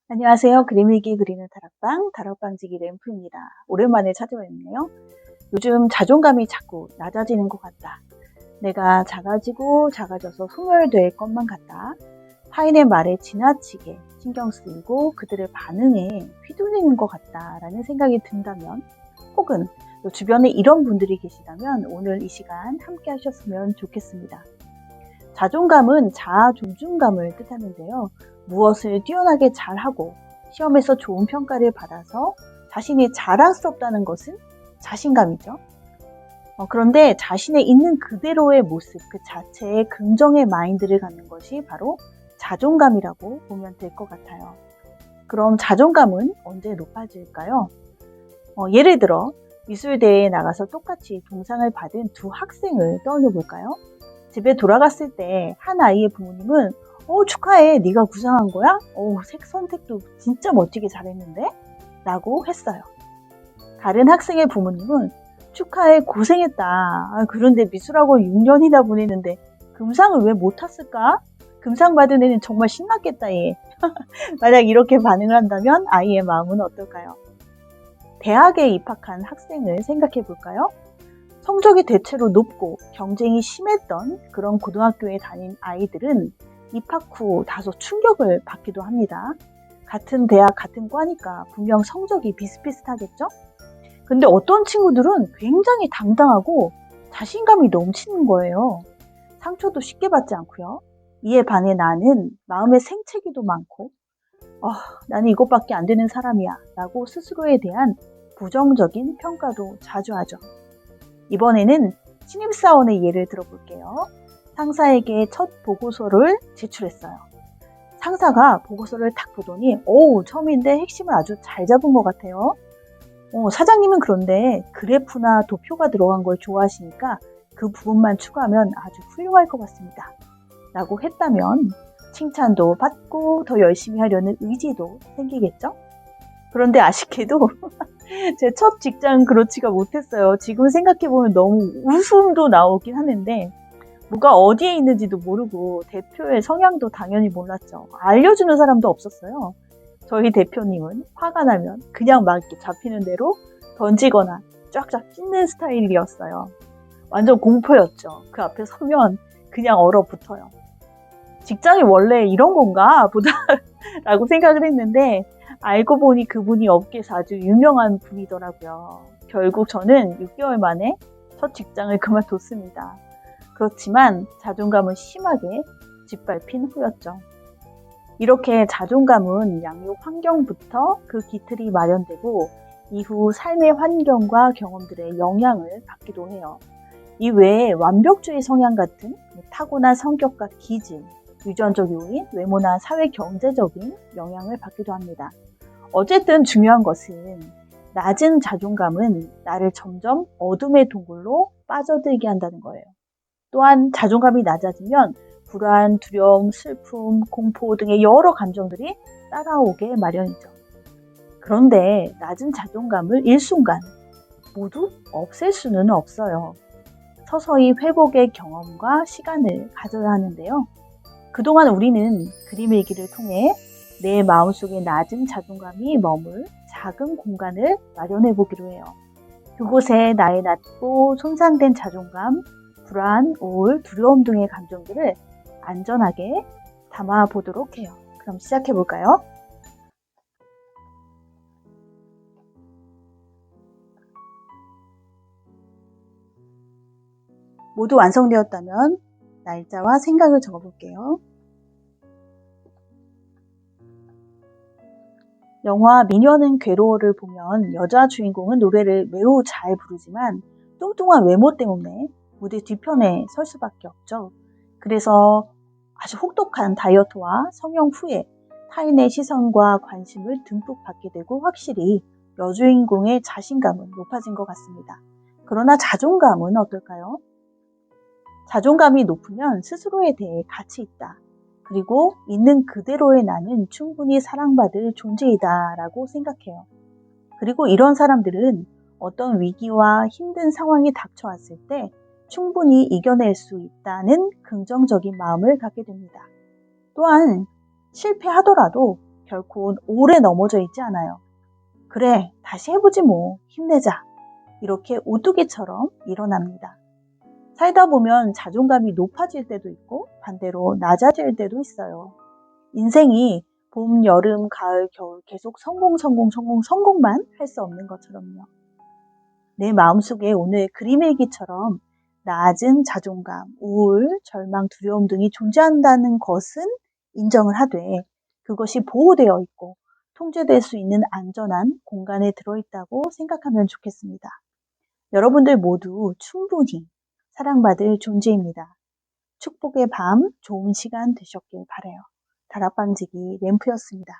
안녕하세요. 그림 일기 그리는 다락방지기 램프입니다. 오랜만에 찾아뵙네요. 요즘 자존감이 자꾸 낮아지는 것 같다. 내가 작아지고 작아져서 소멸될 것만 같다. 타인의 말에 지나치게 신경 쓰이고 그들의 반응에 휘둘리는 것 같다라는 생각이 든다면, 혹은 또 주변에 이런 분들이 계시다면 오늘 이 시간 함께 하셨으면 좋겠습니다. 자존감은 자아 존중감을 뜻하는데요. 무엇을 뛰어나게 잘하고 시험에서 좋은 평가를 받아서 자신이 자랑스럽다는 것은 자신감이죠. 그런데 자신의 있는 그대로의 모습 그 자체에 긍정의 마인드를 갖는 것이 바로 자존감이라고 보면 될 것 같아요. 그럼 자존감은 언제 높아질까요? 예를 들어 미술대회에 나가서 똑같이 동상을 받은 두 학생을 떠올려 볼까요? 집에 돌아갔을 때 한 아이의 부모님은 축하해, 네가 구상한 거야? 색 선택도 진짜 멋지게 잘했는데? 라고 했어요. 다른 학생의 부모님은 축하해, 고생했다. 그런데 미술학원 6년이나 보내는데 금상을 왜 못 탔을까? 금상 받은 애는 정말 신났겠다 얘. 만약 이렇게 반응을 한다면 아이의 마음은 어떨까요? 대학에 입학한 학생을 생각해 볼까요? 성적이 대체로 높고 경쟁이 심했던 그런 고등학교에 다닌 아이들은 입학 후 다소 충격을 받기도 합니다. 같은 대학, 같은 과니까 분명 성적이 비슷비슷하겠죠? 근데 어떤 친구들은 굉장히 당당하고 자신감이 넘치는 거예요. 상처도 쉽게 받지 않고요. 이에 반해 나는 마음의 생채기도 많고, 나는 이것밖에 안 되는 사람이야 라고 스스로에 대한 부정적인 평가도 자주 하죠. 이번에는 신입사원의 예를 들어볼게요. 상사에게 첫 보고서를 제출했어요. 상사가 보고서를 딱 보더니 처음인데 핵심을 아주 잘 잡은 것 같아요. 사장님은 그런데 그래프나 도표가 들어간 걸 좋아하시니까 그 부분만 추가하면 아주 훌륭할 것 같습니다. 라고 했다면 칭찬도 받고 더 열심히 하려는 의지도 생기겠죠? 그런데 아쉽게도 제 첫 직장은 그렇지가 못했어요. 지금 생각해보면 너무 웃음도 나오긴 하는데 뭐가 어디에 있는지도 모르고 대표의 성향도 당연히 몰랐죠. 알려주는 사람도 없었어요. 저희 대표님은 화가 나면 그냥 막 이렇게 잡히는 대로 던지거나 쫙쫙 찢는 스타일이었어요. 완전 공포였죠. 그 앞에 서면 그냥 얼어붙어요. 직장이 원래 이런 건가 보다 라고 생각을 했는데 알고 보니 그분이 업계에서 아주 유명한 분이더라고요. 결국 저는 6개월 만에 첫 직장을 그만뒀습니다. 그렇지만 자존감은 심하게 짓밟힌 후였죠. 이렇게 자존감은 양육 환경부터 그 기틀이 마련되고 이후 삶의 환경과 경험들의 영향을 받기도 해요. 이 외에 완벽주의 성향 같은 타고난 성격과 기질, 유전적 요인, 외모나 사회 경제적인 영향을 받기도 합니다. 어쨌든 중요한 것은 낮은 자존감은 나를 점점 어둠의 동굴로 빠져들게 한다는 거예요. 또한 자존감이 낮아지면 불안, 두려움, 슬픔, 공포 등의 여러 감정들이 따라오게 마련이죠. 그런데 낮은 자존감을 일순간 모두 없앨 수는 없어요. 서서히 회복의 경험과 시간을 가져야 하는데요. 그동안 우리는 그림 일기를 통해 내 마음속에 낮은 자존감이 머물 작은 공간을 마련해 보기로 해요. 그곳에 나의 낮고 손상된 자존감, 불안, 우울, 두려움 등의 감정들을 안전하게 담아 보도록 해요. 그럼 시작해 볼까요? 모두 완성되었다면 날짜와 생각을 적어 볼게요. 영화 미녀는 괴로워를 보면 여자 주인공은 노래를 매우 잘 부르지만 뚱뚱한 외모 때문에 무대 뒤편에 설 수밖에 없죠. 그래서 아주 혹독한 다이어트와 성형 후에 타인의 시선과 관심을 듬뿍 받게 되고 확실히 여주인공의 자신감은 높아진 것 같습니다. 그러나 자존감은 어떨까요? 자존감이 높으면 스스로에 대해 가치 있다. 그리고 있는 그대로의 나는 충분히 사랑받을 존재이다 라고 생각해요. 그리고 이런 사람들은 어떤 위기와 힘든 상황이 닥쳐왔을 때 충분히 이겨낼 수 있다는 긍정적인 마음을 갖게 됩니다. 또한 실패하더라도 결코 오래 넘어져 있지 않아요. 그래, 다시 해보지 뭐, 힘내자. 이렇게 오뚜기처럼 일어납니다. 살다 보면 자존감이 높아질 때도 있고 반대로 낮아질 때도 있어요. 인생이 봄, 여름, 가을, 겨울 계속 성공만 할 수 없는 것처럼요. 내 마음속에 오늘 그림일기처럼 낮은 자존감, 우울, 절망, 두려움 등이 존재한다는 것은 인정을 하되 그것이 보호되어 있고 통제될 수 있는 안전한 공간에 들어있다고 생각하면 좋겠습니다. 여러분들 모두 충분히 사랑받을 존재입니다. 축복의 밤, 좋은 시간 되셨길 바라요. 다락방지기 램프였습니다.